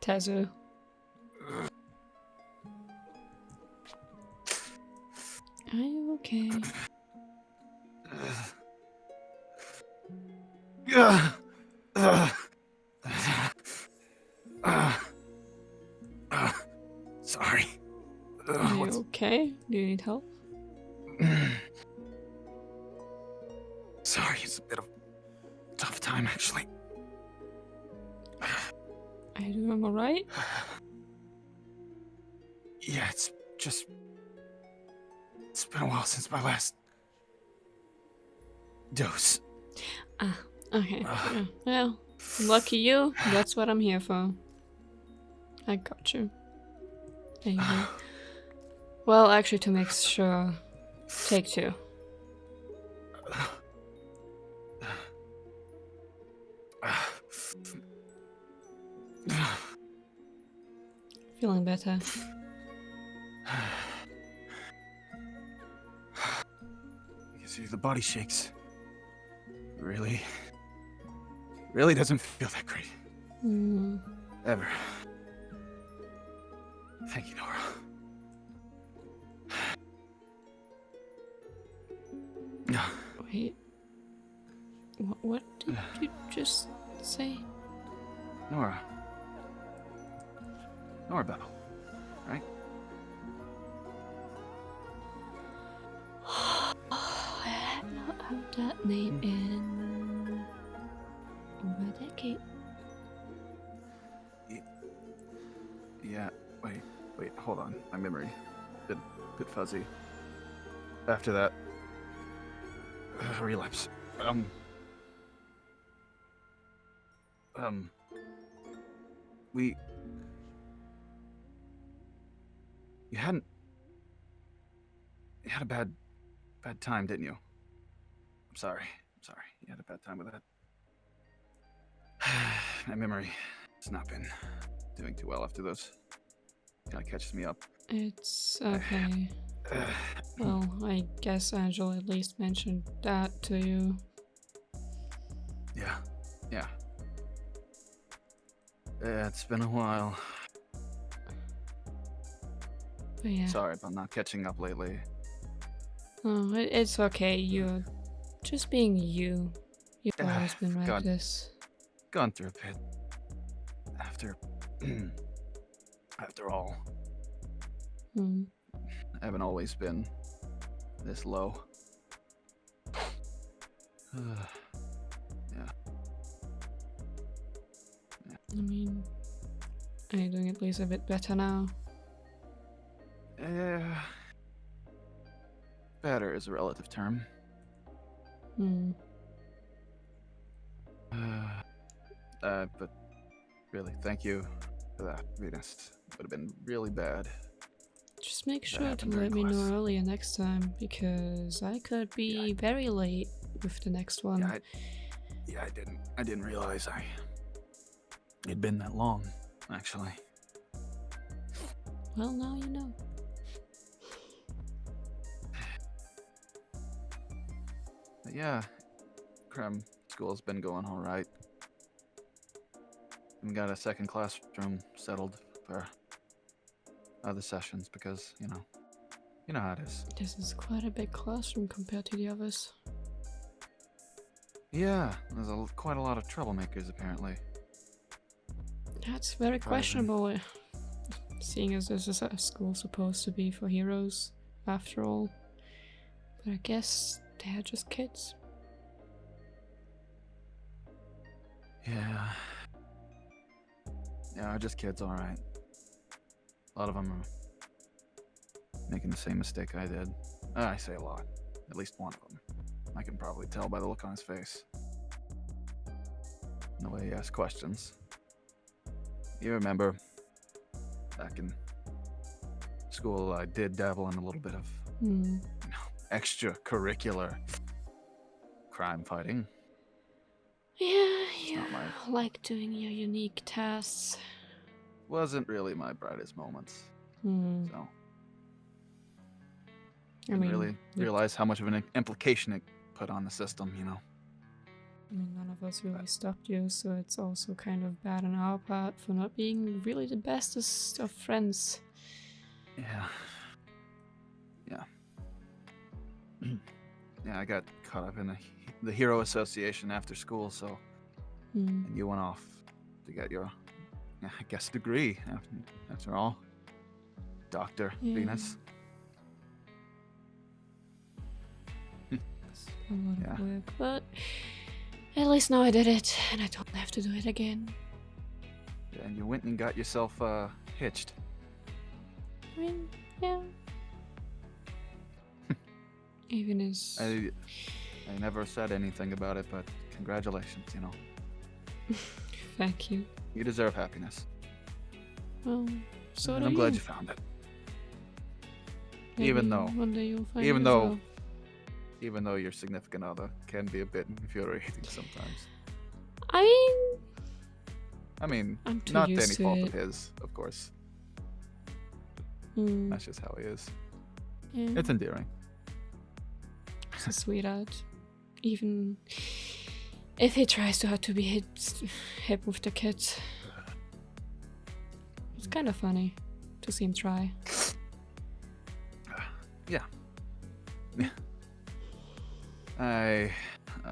Tezu. Are you okay? Sorry. Are you okay? Do you need help? Sorry, it's a bit of a tough time, actually. Are you doing alright? Yeah, it's been a while since my last dose. Ah, okay. Yeah. Well, lucky you. That's what I'm here for. I got you. There you go. Well, actually, to make sure, take 2. Feeling better. You see, the body shakes. Really doesn't feel that great. Ever. Thank you, Nora. Wait. What did you just say? Nora Bell, right? I have not heard that name in over a decade. Yeah, wait, hold on. My memory, bit fuzzy. After that, relapse. You had a bad time, didn't you? I'm sorry. You had a bad time with that. My memory has not been doing too well after those. Kind of catches me up. It's okay. Well, I guess Angela at least mentioned that to you. Yeah. It's been a while. But yeah. Sorry about not catching up lately. Oh, it's okay. You're just being you. You've always been like this. Gone through a bit. After all, I haven't always been this low. Yeah. I mean, are you doing at least a bit better now? Better is a relative term. But really, thank you for that, Venus. Would have been really bad. Just make sure to let me know earlier next time, because I could be very late with the next one. I didn't realize it'd been that long, actually. Well, now you know. But yeah, Creme school's been going all right. We got a second classroom settled for other sessions because, you know how it is. This is quite a big classroom compared to the others. Yeah, there's quite a lot of troublemakers apparently. That's very questionable, seeing as this is a school supposed to be for heroes, after all. But I guess they're just kids. Yeah, just kids, alright. A lot of them are making the same mistake I did. I say a lot. At least one of them. I can probably tell by the look on his face. And the way he asks questions. You remember, back in school, I did dabble in a little bit of extracurricular crime fighting. Yeah, you like doing your unique tasks. Wasn't really my brightest moments. So I didn't really realize how much of an implication it put on the system, I mean, none of us really stopped you, so it's also kind of bad on our part for not being really the bestest of friends. Yeah. Yeah. Yeah, I got caught up in the Hero Association after school, so... Hmm. And you went off to get your, I guess, degree, after all. Dr. Yeah. Venus. It's a lot Yeah. of work, but at least now I did it, and I don't have to do it again. And you went and got yourself hitched. I mean, yeah. Even as... I never said anything about it, but congratulations, you know. Thank you. You deserve happiness. Well, so And do I'm glad you. you found it. Maybe even though- one day you'll find even it as though- well. Even though your significant other can be a bit infuriating sometimes. I I mean, I'm too not used any to fault it. of his, of course. mean, That's just how he is. yeah, It's endearing. he's a sweetheart. Even if he tries too hard to be hip with the kids. It's kind of funny to see him try. Yeah. I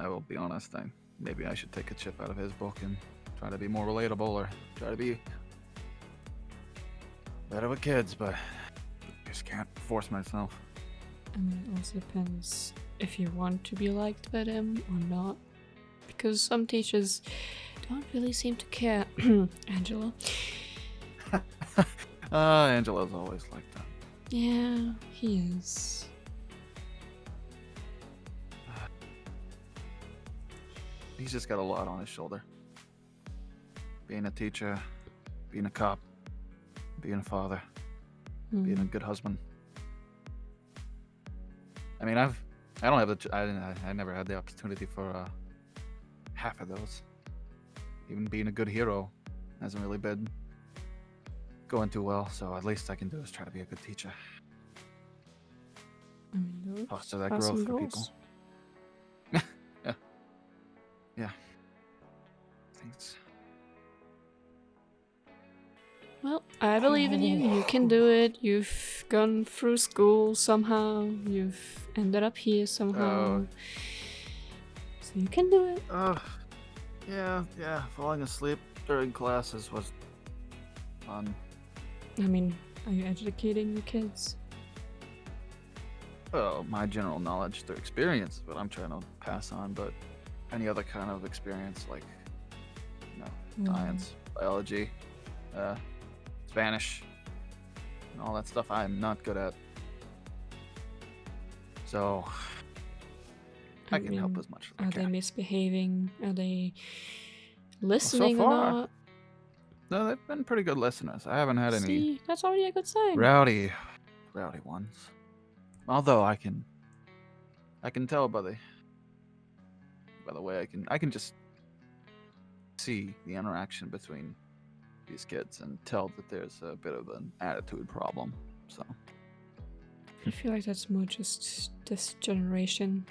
will be honest. Maybe I should take a chip out of his book and try to be more relatable, or try to be better with kids, but I just can't force myself. I mean, it also depends if you want to be liked by them or not. Because some teachers don't really seem to care. Angela. Angela's always like that. Yeah, he is. He's just got a lot on his shoulder. Being a teacher, being a cop, being a father, being a good husband. I mean, I never had the opportunity for half of those. Even being a good hero hasn't really been going too well, so at least I can do is try to be a good teacher. I mean, those Foster that are growth some for people. goals. Yeah. Thanks. Well, I believe in you. You can do it. You've gone through school somehow. You've ended up here somehow. So you can do it. Yeah. Falling asleep during classes was fun. I mean, are you educating your kids? Well, my general knowledge through experience, but I'm trying to pass on, but any other kind of experience, like, science, biology, Spanish, and all that stuff, I'm not good at. So, I can help mean, as much as I Are they can. misbehaving? Are they listening or far, not? No, they've been pretty good listeners. I haven't had any See, that's already a good sign. rowdy ones. Although I can tell by the way I can just see the interaction between these kids and tell that there's a bit of an attitude problem. So I feel like that's more just this generation.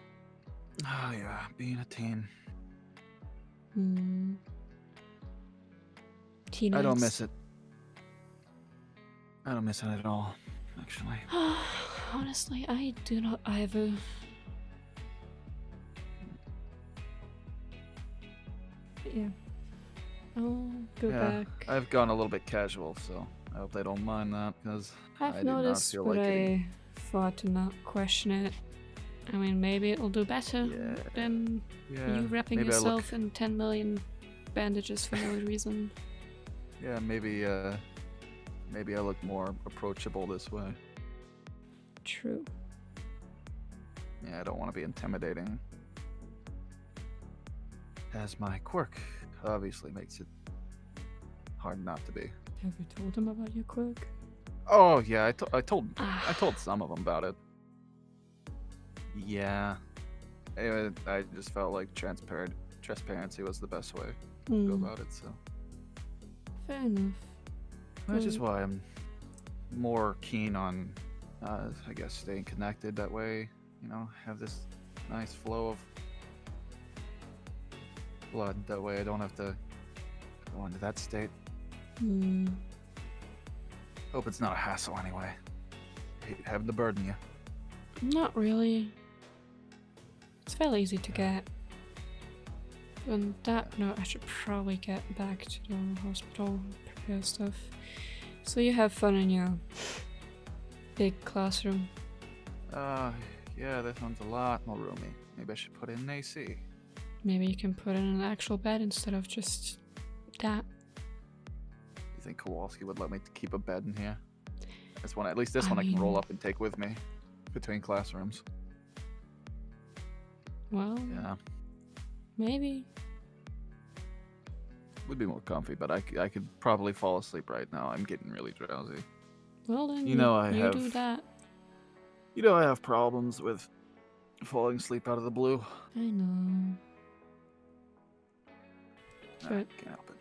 oh yeah, being a teen. Teenagers. I don't miss it. I don't miss it at all, actually. Honestly, I do not either. But yeah. I'll go Yeah, back. I've gone a little bit casual, so I hope they don't mind that, because I I've did not noticed, feel but like I getting... thought to not question it. I mean, maybe it'll do better Yeah. than Yeah, you wrapping maybe yourself in 10 million bandages for no reason. Yeah, maybe I look more approachable this way. True. Yeah, I don't want to be intimidating. As my quirk obviously makes it hard not to be. Have you told him about your quirk? Oh yeah, I told Ah. some of them about it. Yeah. Anyway, I just felt like transparency was the best way to go about it, so Fair enough. which is why I'm more keen on I guess staying connected that way, have this nice flow of blood. That way I don't have to go into that state. Hmm. Hope it's not a hassle anyway. Hate having to burden you. Not really. It's fairly easy to get. On that note, I should probably get back to the hospital, prepare stuff. So you have fun in your big classroom. Yeah, this one's a lot more roomy. Maybe I should put in an AC. Maybe you can put in an actual bed instead of just that. You think Kowalski would let me keep a bed in here? At least this I one I can roll mean- up and take with me between classrooms. Well, Yeah, maybe. would be more comfy, but I could probably fall asleep right now. I'm getting really drowsy. Well then, You know I you have- do that. You know I have problems with falling asleep out of the blue. I know. Nah, But- can't help it.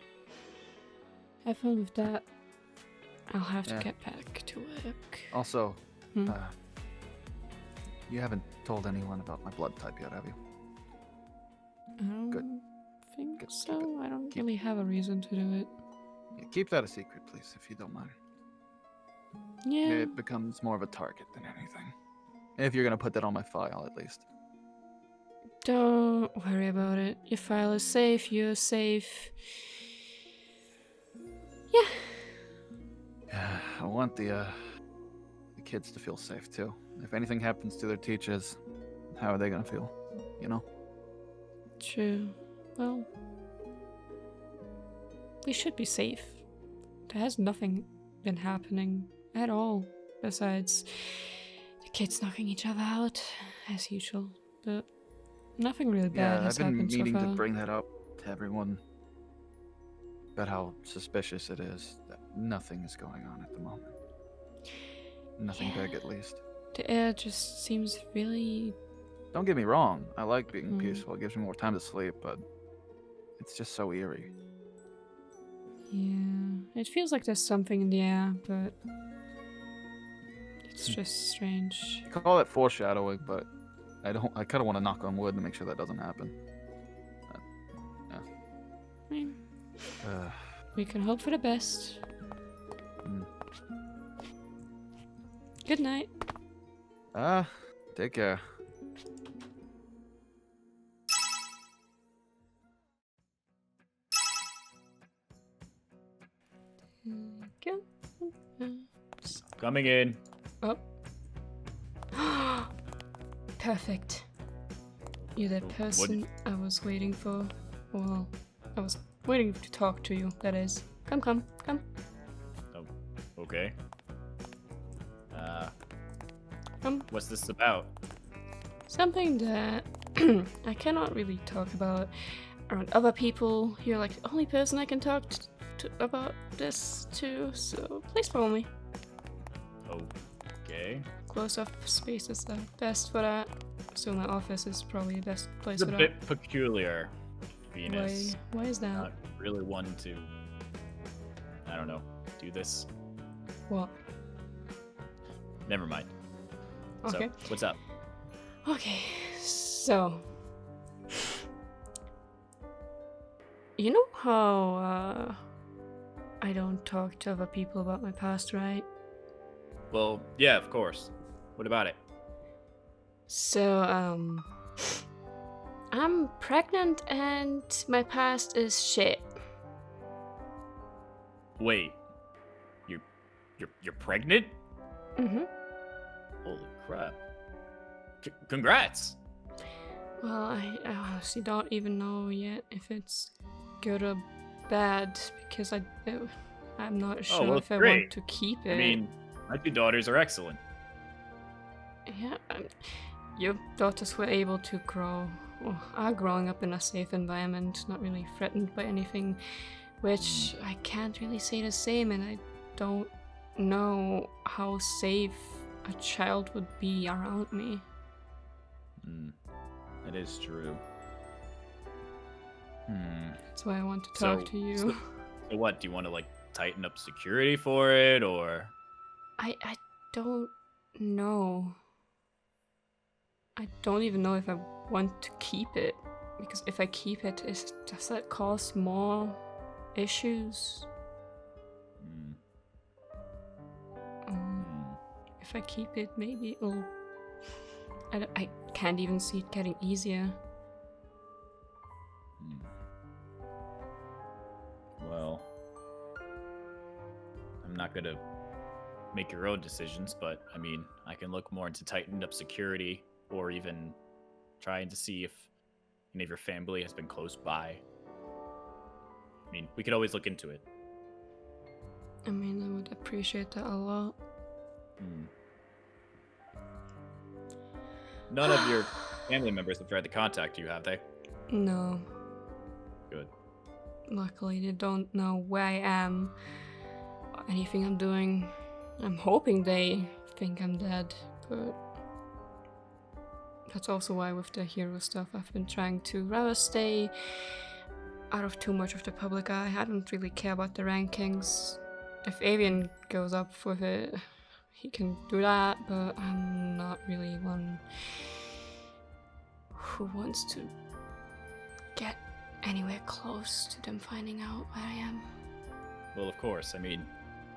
Have fun with that. I'll have to Yeah. get back to work. Also, Hmm. You haven't told anyone about my blood type yet, have you? I don't Good. think Good, keep so. I don't keep- really have a reason to do it. Yeah, keep that a secret, please, if you don't mind. Yeah. It becomes more of a target than anything. If you're gonna put that on my file, at least. Don't worry about it. Your file is safe. You're safe. Yeah. Yeah, I want the kids to feel safe too. If anything happens to their teachers, how are they gonna feel? You know? True. Well, we should be safe. There has nothing been happening at all besides the kids knocking each other out as usual. But nothing really bad Yeah, I've has been happened so meaning far. to bring that up to everyone. About how suspicious it is that nothing is going on at the moment. Nothing Yeah. big, at least. The air just seems really. Don't get me wrong. I like being Hmm. peaceful. It gives me more time to sleep, but it's just so eerie. Yeah. It feels like there's something in the air, but it's Hmm. just strange. You call it foreshadowing, but I kind of want to knock on wood to make sure that doesn't happen. I mean, Uh, we can hope for the best. mm. Good night. Take care. Go. Coming in. Oh. Perfect. You're the So, what- person I was waiting for. Well, I was waiting to talk to you, that is. Come. Okay. Come. What's this about? Something that I cannot really talk about around other people. You're like the only person I can talk about this to, so please follow me. Okay. Close up space is the best for that. So my office is probably the best place It's a for bit peculiar, that. Venus. Why is that? Not really one to, I don't know, do this. What? Never mind. Okay. So, what's up? Okay, so you know how I don't talk to other people about my past, right? Well, yeah, of course. What about it? So I'm pregnant and my past is shit. Wait. You're pregnant? Mhm. Holy crap. Congrats. Well, I honestly don't even know yet if it's good or bad because I'm not sure well, if I great. want to keep it. I mean, my two daughters are excellent. Yeah, your daughters were able to grow, or are growing up in a safe environment, not really threatened by anything, which I can't really say the same, and I don't know how safe a child would be around me. That is true. That's why I want to talk to you. So what, do you want to, like, tighten up security for it, or? I don't know. I don't even know if I want to keep it. Because if I keep it, does that cause more issues? If I keep it, maybe it'll... I can't even see it getting easier. Well, I'm not gonna make your own decisions, but I mean, I can look more into tightened up security, or even trying to see if any of your family has been close by. I mean, we could always look into it. I mean, I would appreciate that a lot. None of your family members have tried to contact you, have they? No. Good. Luckily, they don't know where I am or anything I'm doing. I'm hoping they think I'm dead, but that's also why with the hero stuff I've been trying to rather stay out of too much of the public eye. I don't really care about the rankings. If Avian goes up with it, he can do that, but I'm not really one who wants to get anywhere close to them finding out where I am. Well, of course. I mean,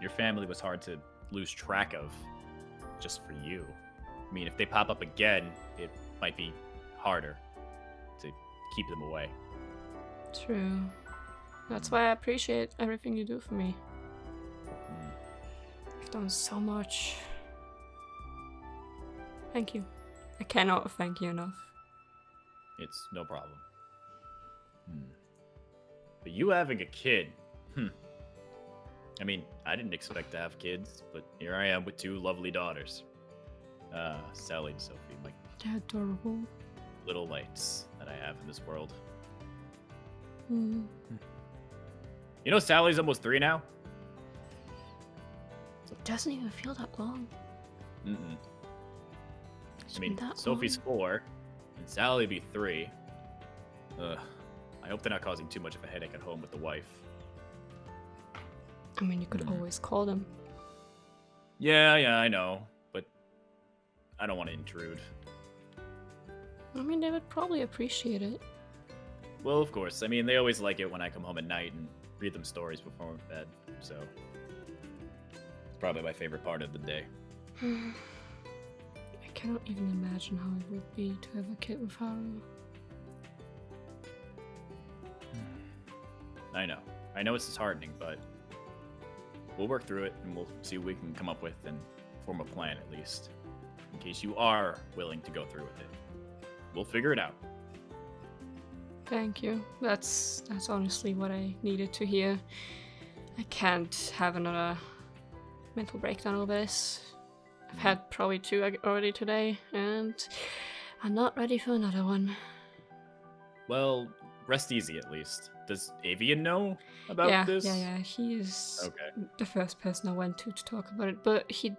your family was hard to lose track of just for you. I mean, if they pop up again, it might be harder to keep them away. True. That's why I appreciate everything you do for me. You've done so much. Thank you. I cannot thank you enough. It's no problem. But you having a kid, I mean, I didn't expect to have kids, but here I am with two lovely daughters. Sally and Sophie, my They're adorable. little lights that I have in this world. Mm. You know, Sally's almost 3 now? It doesn't even feel that long. I mean, Sophie's 4, and Sally be 3. Ugh. I hope they're not causing too much of a headache at home with the wife. I mean, you could always call them. Yeah, I know, but I don't want to intrude. I mean, they would probably appreciate it. Well, of course. I mean, they always like it when I come home at night and read them stories before bed, so it's probably my favorite part of the day. I cannot even imagine how it would be to have a kid with Haru. I know it's disheartening, but we'll work through it and we'll see what we can come up with and form a plan at least, in case you are willing to go through with it. We'll figure it out. Thank you. That's honestly what I needed to hear. I can't have another mental breakdown over this. I've had probably 2 already today, and I'm not ready for another one. Well, rest easy at least. Does Avian know about this? Yeah. He is Okay. the first person I went to talk about it, but he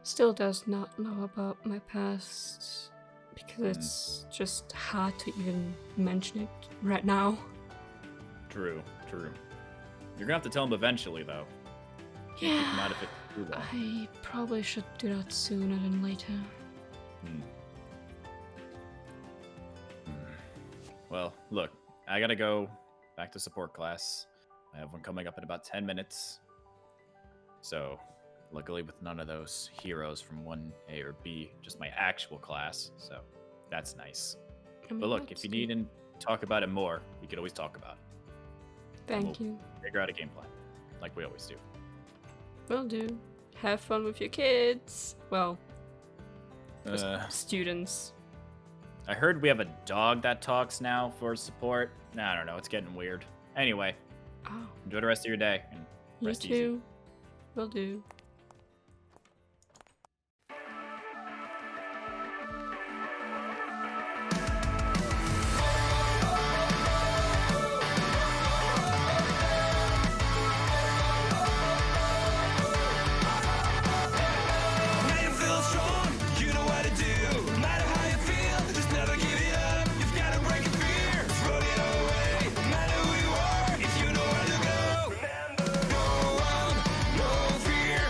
still does not know about my past because it's just hard to even mention it right now. True. You're gonna have to tell him eventually, though. Can't keep him out of it too long. I probably should do that sooner than later. Well, look, I gotta go back to support class. I have one coming up in about 10 minutes. So, luckily with none of those heroes from 1A or B, just my actual class, so that's nice. I mean, But look, that's if you good. need and talk about it more, we could always talk about it. Thank you. Figure out a game plan, like we always do. Will do. Have fun with your kids. Well, students. I heard we have a dog that talks now for support. I don't know, it's getting weird. Anyway, Oh, enjoy the rest of your day and you rest too. easy. Will do. Fear.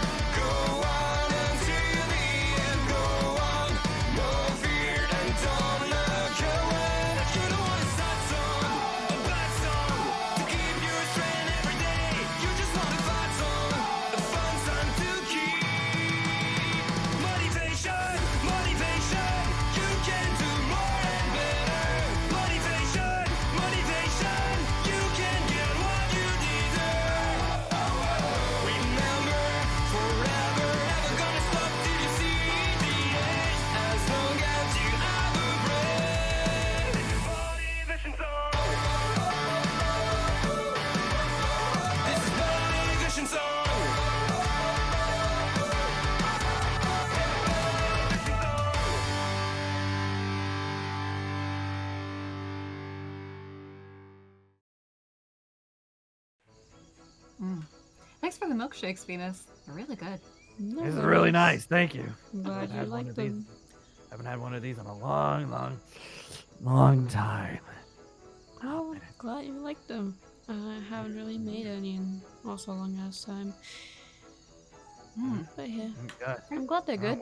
Thanks for the milkshakes, Venus. They're really good. No This is worries. really nice. Thank you. I'm glad Haven't you had one like of these. them. Haven't had one of these in a long time. Oh, glad you like them. I haven't really made any in also a long ass time. But yeah, Good. I'm glad they're good.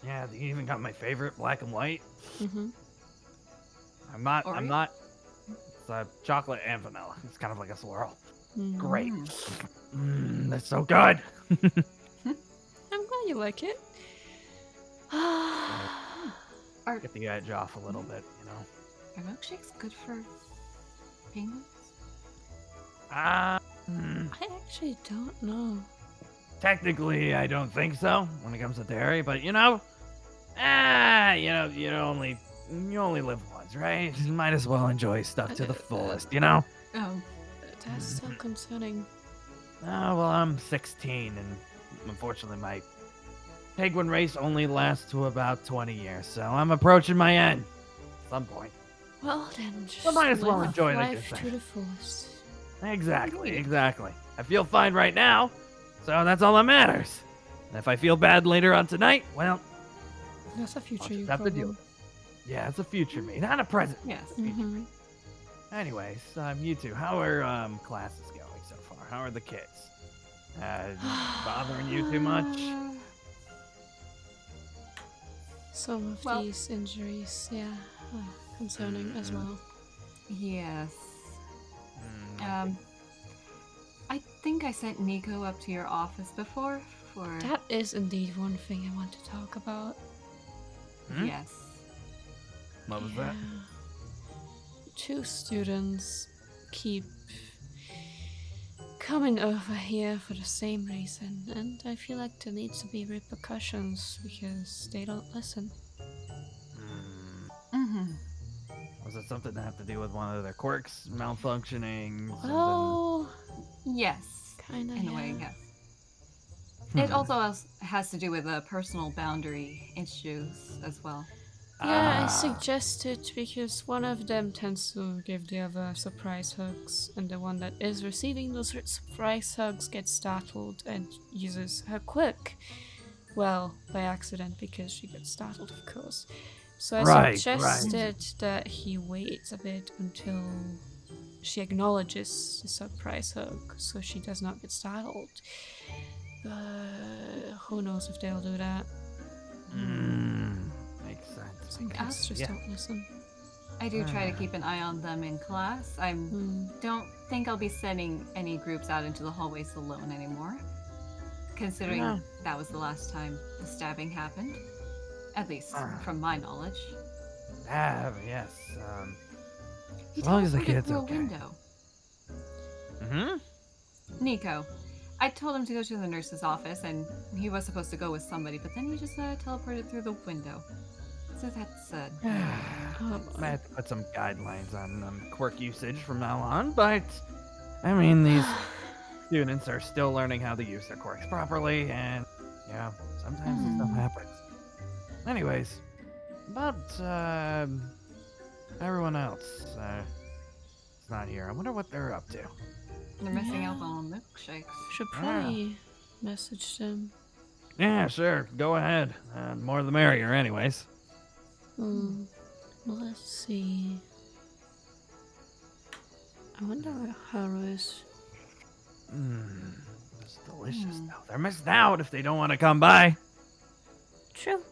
Yeah, you even got my favorite, black and white. Mm-hmm. I'm Oreo? not. It's chocolate and vanilla. It's kind of like a swirl. Mm-hmm. Great. That's so good. I'm glad you like it. Get the edge off a little bit, you know. Are milkshakes good for penguins? I actually don't know. Technically, I don't think so when it comes to dairy, but you only live once, right? You might as well enjoy stuff to the fullest, you know? Oh. That's so concerning. Oh, well, I'm 16, and unfortunately, my penguin race only lasts to about 20 years, so I'm approaching my end at some point. Well, then just Well, might as well live enjoy, like life you say. to the fullest. Exactly. I feel fine right now, so that's all that matters. And if I feel bad later on tonight, well, That's a future I'll you just have to deal problem. with it. Yeah, it's a future me, not a present. Yes. Mm-hmm. Anyways, you two, how are classes going so far? How are the kids? Bothering you too much? Some of Well- these injuries, yeah, concerning as well. Yes. Mm, I think I sent Nico up to your office before for. That is indeed one thing I want to talk about. Hmm? Yes. What was that? Yeah. 2 students keep coming over here for the same reason, and I feel like there needs to be repercussions because they don't listen. Mm-hmm. Was it something that had to do with one of their quirks malfunctioning? Something? Oh, Yes. kinda. In a way, yeah. yes. It also has to do with personal boundary issues as well. Yeah, I Ah. suggested because one of them tends to give the other surprise hugs, and the one that is receiving those surprise hugs gets startled and uses her quirk. Well, by accident because she gets startled, of course. So I Right. suggested that he waits a bit until she acknowledges the surprise hug, so she does not get startled. Who knows if they'll do that? Makes sense. Some kids just Yeah. don't listen. I do try to keep an eye on them in class. I don't think I'll be sending any groups out into the hallways alone anymore, considering Yeah. that was the last time the stabbing happened. At least from my knowledge. Yes. He As long as the teleported kid's through okay. a window. Nico. I told him to go to the nurse's office, and he was supposed to go with somebody, but then he just teleported through the window. So that's I have to put some guidelines on quirk usage from now on, but I mean, these students are still learning how to use their quirks properly, and yeah, sometimes this stuff happens. Anyways, about everyone else is not here. I wonder what they're up to. they're missing out Yeah. on milkshakes. Should probably message them. Yeah, sure, go ahead. More the merrier, anyways. Let's see. I wonder where Haru is. It's delicious though. They're missing out if they don't want to come by. True.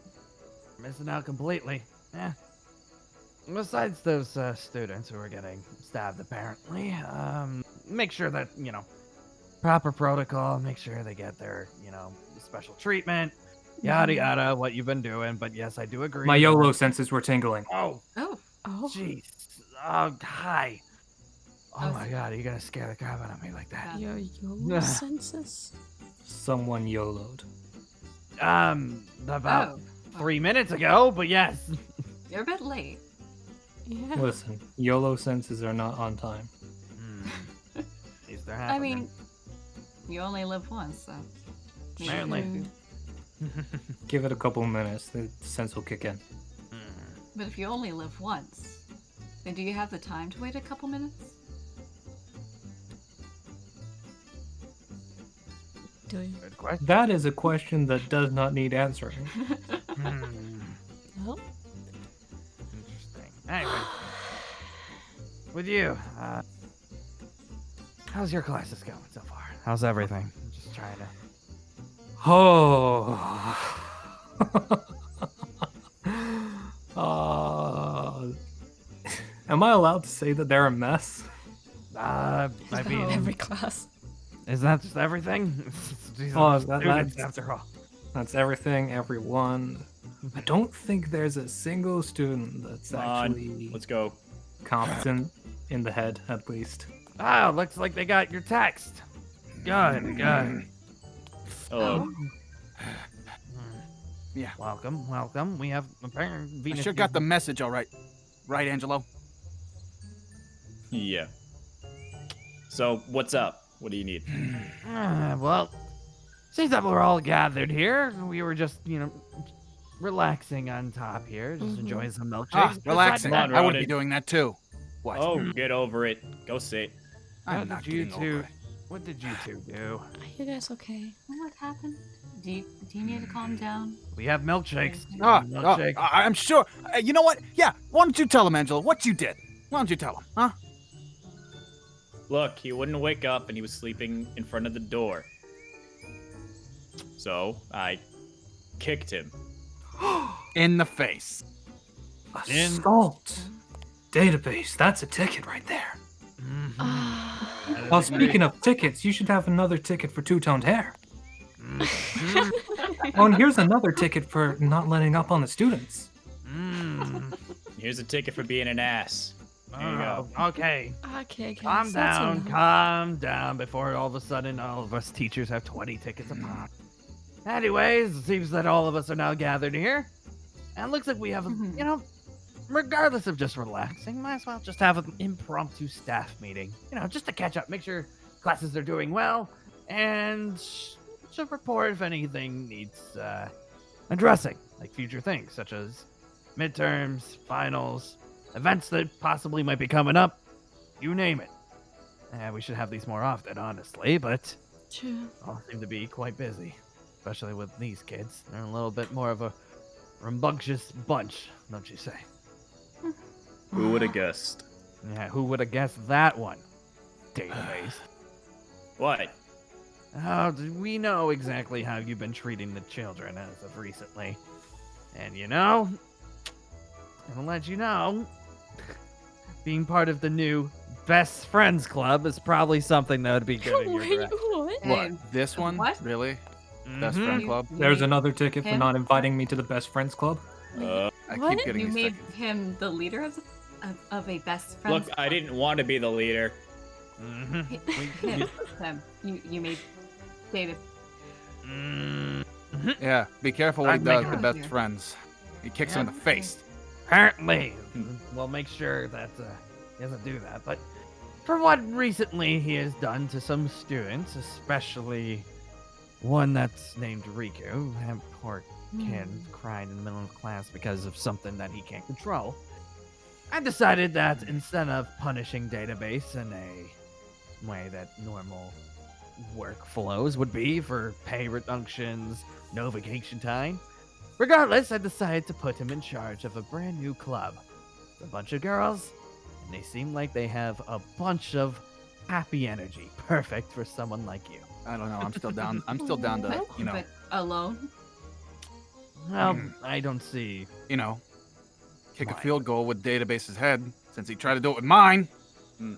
Missing out completely. Yeah. Besides those students who are getting stabbed, apparently, make sure that, proper protocol, make sure they get their, special treatment, yada yada, what you've been doing. But yes, I do agree. My YOLO senses were tingling. Oh, Oh, Oh. jeez. Oh, hi. Oh Oh, my god, are you gonna scare the crap out of me like that? Your YOLO senses? Someone YOLO'd. About oh. 3 minutes ago, but yes. You're a bit late. Yeah. Listen, YOLO senses are not on time. At least they're I happening. mean, you only live once, so. maybe Apparently. you do. Give it a couple minutes, the sense will kick in. But if you only live once, then do you have the time to wait a couple minutes? Do you? Good question. That is a question that does not need answering. Well, Interesting. Anyway, with you, how's your classes going so far? How's everything? I'm just trying to. Oh. uh, am I allowed to say that they're a mess? I mean, every class. is that just everything? These Oh, are that- students, that's- after all. That's everything, everyone. I don't think there's a single student that's Come on, actually let's go. competent in the head, at least. Oh, looks like they got your text. Good, good. Hello. Yeah. Welcome. We have apparently I Venus. sure got the message, all right. Right, Angelo? Yeah. So, what's up? What do you need? Well, seems that we're all gathered here. We were just, relaxing on top here, just enjoying some milkshakes. Ah, relaxing. Come on, I would be Rodden. doing that too. What? Oh, get over it. Go sit. I'm What not did you getting over two? it. What did you two do? Are you guys okay? What happened? Do you need to calm down? We have milkshakes. Oh, I'm sure. You know what? Yeah, why don't you tell him, Angelo, what you did? Why don't you tell him, huh? Look, he wouldn't wake up and he was sleeping in front of the door. So, I kicked him. In the face. Assault database. That's a ticket right there. Mm-hmm. Well, speaking of tickets, you should have another ticket for two-toned hair. Oh, and here's another ticket for not letting up on the students. Here's a ticket for being an ass. There you go. Okay. Okay, guys. Calm that's down, enough. calm down before all of a sudden all of us teachers have 20 tickets apiece. Anyways, it seems that all of us are now gathered here. And it looks like we have, regardless of just relaxing, might as well just have an impromptu staff meeting. Just to catch up, make sure classes are doing well, and should report if anything needs addressing, like future things such as midterms, finals, events that possibly might be coming up. You name it. We should have these more often, honestly, but True. all seem to be quite busy, especially with these kids. They're a little bit more of a rambunctious bunch, don't you say? Who would have guessed? Yeah, who would have guessed that one? Database. What? We know exactly how you've been treating the children as of recently. And I'm gonna let you know, being part of the new Best Friends Club is probably something that would be good in your Wait, direction. what? What? This one? What? Really? Best Mhm. friend club? There's another ticket for him? not inviting me to the best friends club. Uh, I What? keep getting You these made tickets. him the leader of a best friend. look, I didn't want to be the leader. Mhm. Him. You made David. Mhm. Yeah, be careful what he I'd does make to it best easier. friends. He kicks him in the face. Apparently, we'll make sure that he doesn't do that. But for what recently he has done to some students, especially one that's named Riku, that poor kid cried in the middle of class because of something that he can't control, I decided that instead of punishing Database in a way that normal workflows would be for pay reductions, no vacation time, regardless, I decided to put him in charge of a brand new club. It's a bunch of girls, and they seem like they have a bunch of happy energy. Perfect for someone like you. I don't know. I'm still down. I'm still down to, But alone. Well, I don't see. kick a Why? field goal with Database's head since he tried to do it with mine.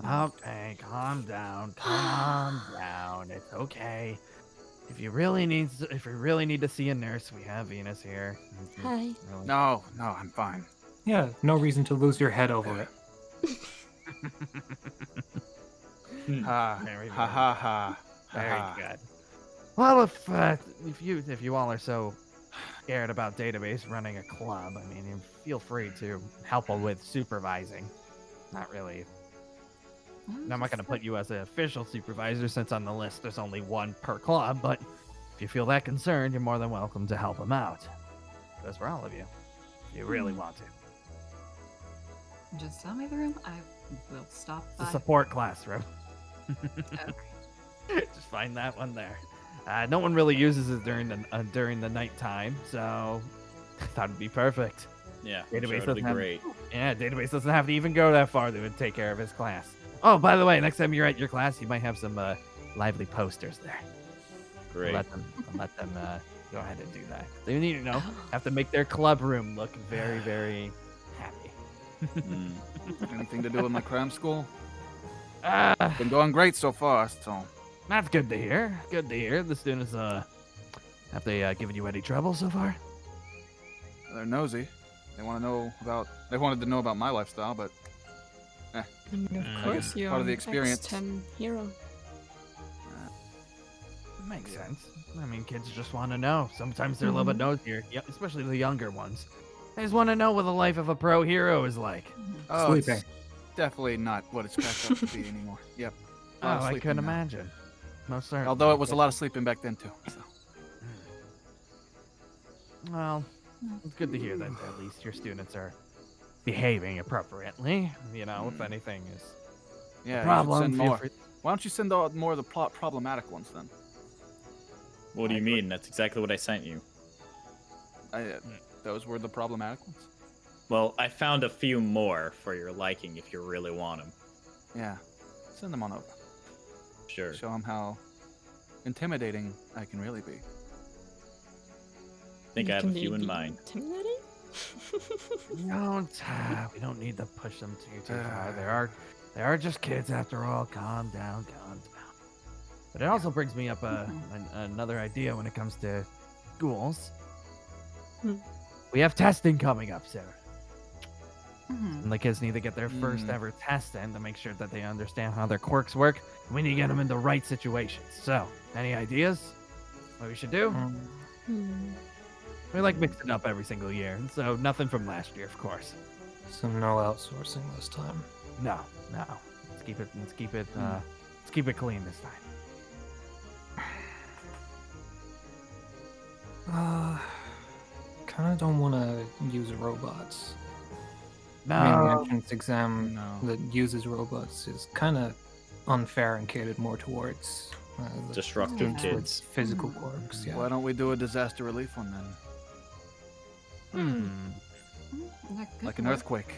Okay, calm down, calm down. It's okay. If you really need to see a nurse, we have Venus here. Hi. Really- No, I'm fine. Yeah, no reason to lose your head over it. Ha Very ha good. ha ha. Very ha. good. Well, if you all are so scared about Database running a club, I mean, you feel free to help with supervising. Not really. I'm not going to put you as an official supervisor since on the list there's only one per club, but if you feel that concerned, you're more than welcome to help him out. Goes for all of you, if you really want to. Just tell me the room. I will stop It's a by. support classroom. Okay. Just find that one there. No one really uses it during the nighttime, so I thought it'd be perfect. Yeah, I'm Database sure it'd be doesn't have- great. Yeah, database doesn't have to even go that far to take care of his class. Oh, by the way, next time you're at your class, you might have some lively posters there. Great. Let them go ahead and do that. They need have to make their club room look very, very happy. Mm. Anything to do with my cram school? Ah, Been going great so far, so. that's good to hear. Good to hear. The students have they given you any trouble so far? They're nosy. They wanted to know about my lifestyle, but I mean, of I course, guess you're part of the an experience. X10 hero. Makes sense. I mean, kids just want to know. Sometimes they're a little bit nosier, especially the younger ones. They just want to know what the life of a pro hero is like. oh, it's Sleeping. definitely not what it's cracked up to be anymore. Yep. A lot of I sleeping couldn't now. imagine. Most certainly. Although it was a lot of sleeping back then too. So. Well, it's good to hear that at least your students are behaving appropriately. You know, if anything is Yeah, a you should problem, send feel more. free- Why don't you send out more of the problematic ones then? What do you mean? That's exactly what I sent you. Those were the problematic ones. Well, I found a few more for your liking if you really want them. Yeah, send them on over. Sure. Show them how intimidating I can really be. I think I have a Can they few in be mind. Intimidating? we don't need to push them too far. They are just kids after all. Calm down, calm down. But it also brings me up another idea when it comes to schools. Hmm. We have testing coming up soon. Mhm. And the kids need to get their first ever test in to make sure that they understand how their quirks work. We need to get them in the right situations. So, any ideas? What we should do? Hmm. We like mixing up every single year, and so nothing from last year, of course. So no outsourcing this time. No. Let's keep it clean this time. Kind of don't want to use robots. No. I mean, the entrance exam No. that uses robots is kind of unfair and catered more towards the Destructive Yeah. kids. physical quirks. Yeah. Why don't we do a disaster relief one then? That could Like an work. earthquake.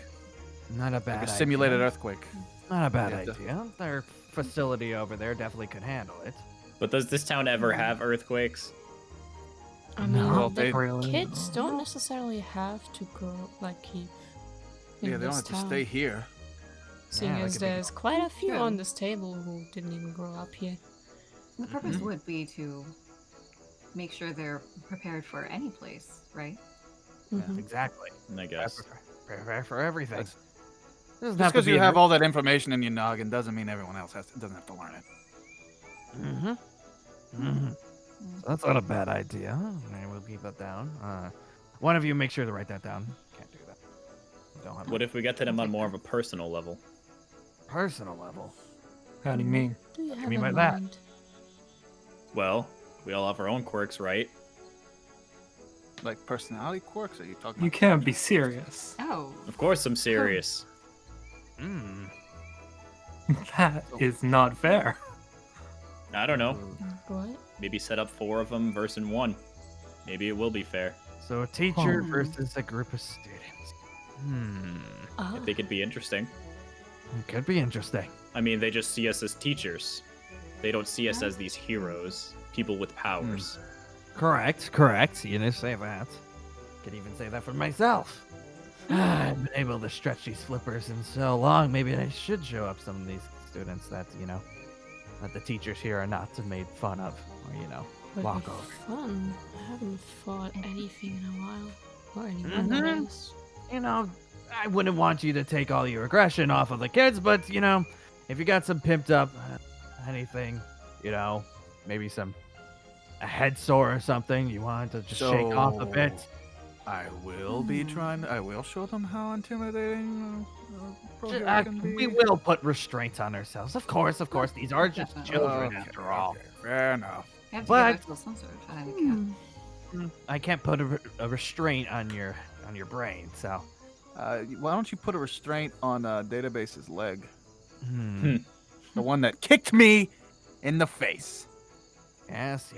Not a bad Like a simulated idea. earthquake. Not a bad Yeah, idea. Their facility over there definitely could handle it. But does this town ever Hmm. have earthquakes? I No, mean, well, the they- Really? kids don't necessarily have to grow like keep in Yeah, they don't this have to town. stay here. Seeing Yeah, they as could be there's quite a few Yeah. on this table who didn't even grow up here. The purpose would be to make sure they're prepared for any place, right? Mhm. Exactly. I guess. Prepare for everything. That's- Doesn't Just have to because be you an have all that information in your noggin doesn't mean everyone else doesn't have to learn it. So that's not a bad idea. Maybe we'll keep that down. One of you make sure to write that down. Can't do that. Don't have What if we get to them on more of a personal level? personal level. How do you mean? Do you have mean a by that? mind? Well, we all have our own quirks, right? Like personality quirks? Are you talking You about? can't be serious. Oh, Of course I'm serious. Mm. That is not fair. I don't know. What? Maybe set up 4 of them versus 1. Maybe it will be fair. So a teacher Hmm. versus a group of students. Oh, I think it'd be interesting. It could be interesting. I mean, they just see us as teachers. They don't see us as these heroes, people with powers. Correct. You didn't say that. Could even say that for myself. I've been able to stretch these flippers in so long. Maybe I should show up some of these students that that the teachers here are not made fun of, or would walk be over. fun. I haven't fought anything in a while. Or anyone, Mhm. that is. I wouldn't want you to take all your aggression off of the kids, but if you got some pimped up anything, maybe a head sore or something, you want to just shake off a bit. I will be trying. I will show them how intimidating pro hero can be. We will put restraints on ourselves, of course. These are just Definitely. children Okay, after all. okay, fair enough. you have to But- give ourselves some sort of etiquette. I can't put a restraint on your brain, so. Why don't you put a restraint on Database's leg? Hmm. The one that kicked me in the face. Yes.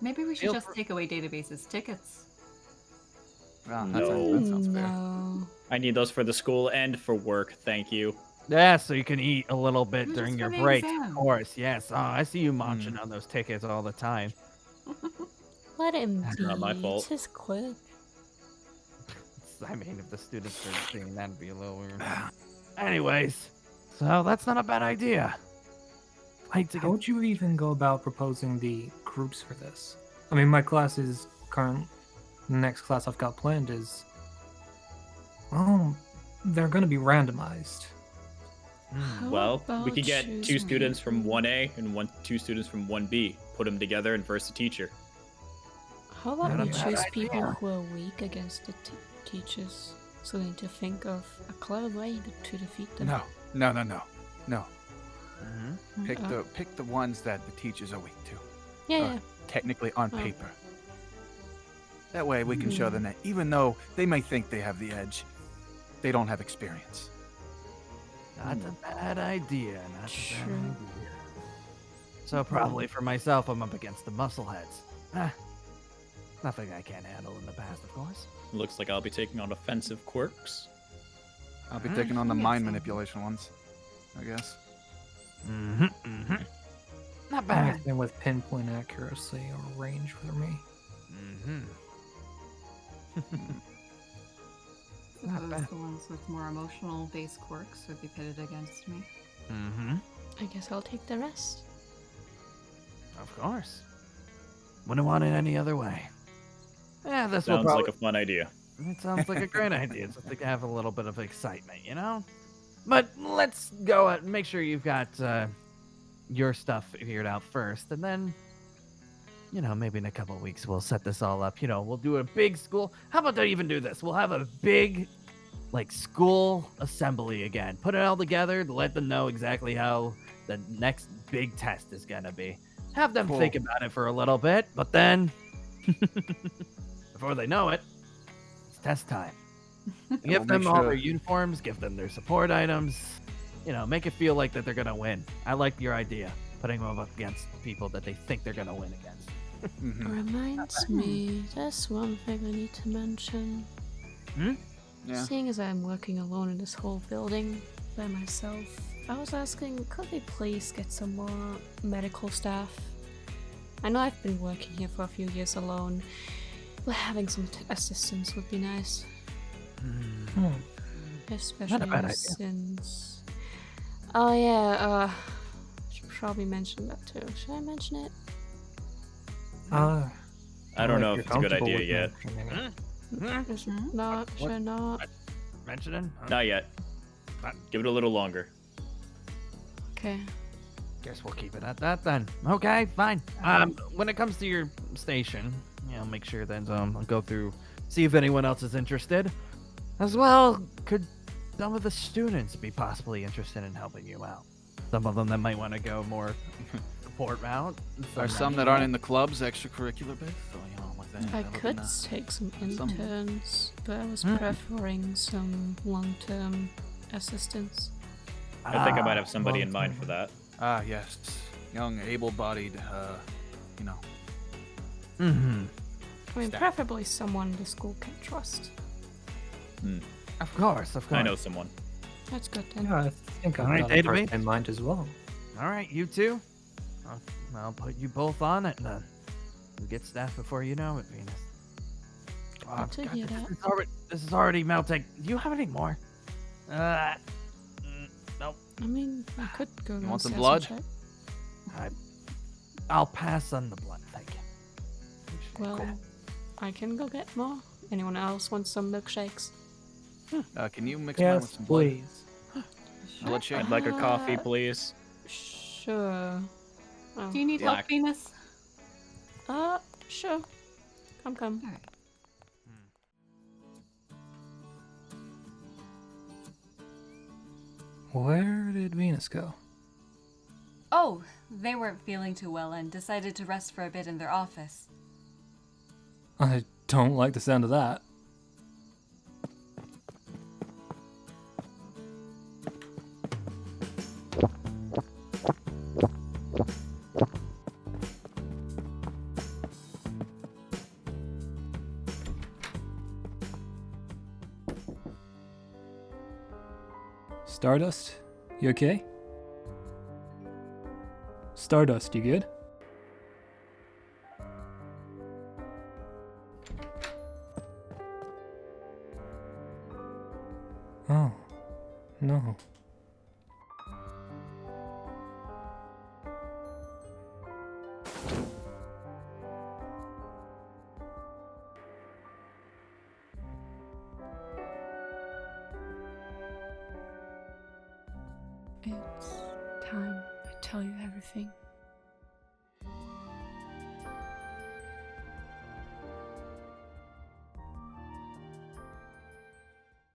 Maybe we should Feel just fr- take away databases tickets. Wow, No. that sounds fair. No. I need those for the school and for work. Thank you. Yeah, so you can eat a little bit Just during for your the breaks, of exam. course. Yes. Oh, I see you munching on those tickets all the time. Let him It's be. not my fault. It's his quirk. I mean, if the students are seeing that, it'd be a little weird. Anyways, so that's not a bad idea. Like to How would you even go about proposing the groups for this? I mean, my class is current. The next class I've got planned is, well, they're going to be randomized. How Well, we about could get 2 choosing- students from 1A and 2 students from 1B. Put them together and verse the teacher. How about Not we a bad choose people idea. who are weak against the teachers, so they need to think of a clever way to defeat them? No. Mhm. Pick the ones that the teachers are weak to. Yeah. Technically on Oh. paper. That way we can show them that even though they may think they have the edge, they don't have experience. Not a bad idea. Not a bad True. idea. So probably for myself, I'm up against the muscleheads. Nothing I can't handle in the past, of course. Looks like I'll be taking on offensive quirks. I'll be Mhm. taking on the Yeah, mind same. manipulation ones, I guess. Not bad. Anything with pinpoint accuracy or range for me. Not Suppose bad. the ones with more emotional based quirks would be pitted against me. I guess I'll take the rest. Of course. Wouldn't want it any other way. Yeah, this will Sounds probably... like a fun idea. It sounds like a great idea, just to have a little bit of excitement, you know? But let's go and make sure you've got your stuff figured out first, and then, maybe in a couple of weeks we'll set this all up. We'll do a big school. How about I even do this? We'll have a big, school assembly again. Put it all together to let them know exactly how the next big test is gonna be. Have them think about it for a little bit, but then, before they know it, it's test time. Give we'll them make all sure- their uniforms, give them their support items. Make it feel like that they're gonna win. I like your idea, putting them up against people that they think they're gonna win against. Mhm. Reminds me, there's one thing I need to mention. Yeah. Seeing as I'm working alone in this whole building by myself, I was asking, could we please get some more medical staff? I know I've been working here for a few years alone, but having some assistance would be nice. Especially bad idea. since... Oh yeah, should probably mention that too. Should I mention it? I don't know if you're it's a good comfortable idea with yet. mentioning it. Is it not? Should I not? Mentioning? Not yet. Give it a little longer. Okay. Guess we'll keep it at that then. Okay, fine. When it comes to your station, make sure that I'll go through, see if anyone else is interested. As well, could some of the students be possibly interested in helping you out? Some of them that might want to go more support route. Are some that aren't in the clubs extracurricular based? So, like that. I other than could that. take some some- interns, but I was preferring some long-term assistance. I think I might have somebody in mind for that. Ah, yes. Young, able-bodied, I mean, Staff. preferably someone the school can trust. Of course. I know someone. That's good then. Yeah, I think I've Alright, got a person database. in mind as well. All right, you two. I'll put you both on it then. You get staff before you know it, Venus. Oh, Good to hear that. This is already melting. Do you have any more? Nope. I mean, I could go want some downstairs blood? and check. I'll pass on the blood, thank you. Well, I can go get more. Anyone else want some milkshakes? can you mix mine with Yes, some blood? please. Blood shake? I'd like a coffee, Uh, please. Sure. Oh. Do you need Black. help, Venus? Sure. Come. Alright. Where did Venus go? Oh, they weren't feeling too well and decided to rest for a bit in their office. I don't like the sound of that. Stardust, you okay? Stardust, you good? Oh, no. It's time I tell you everything.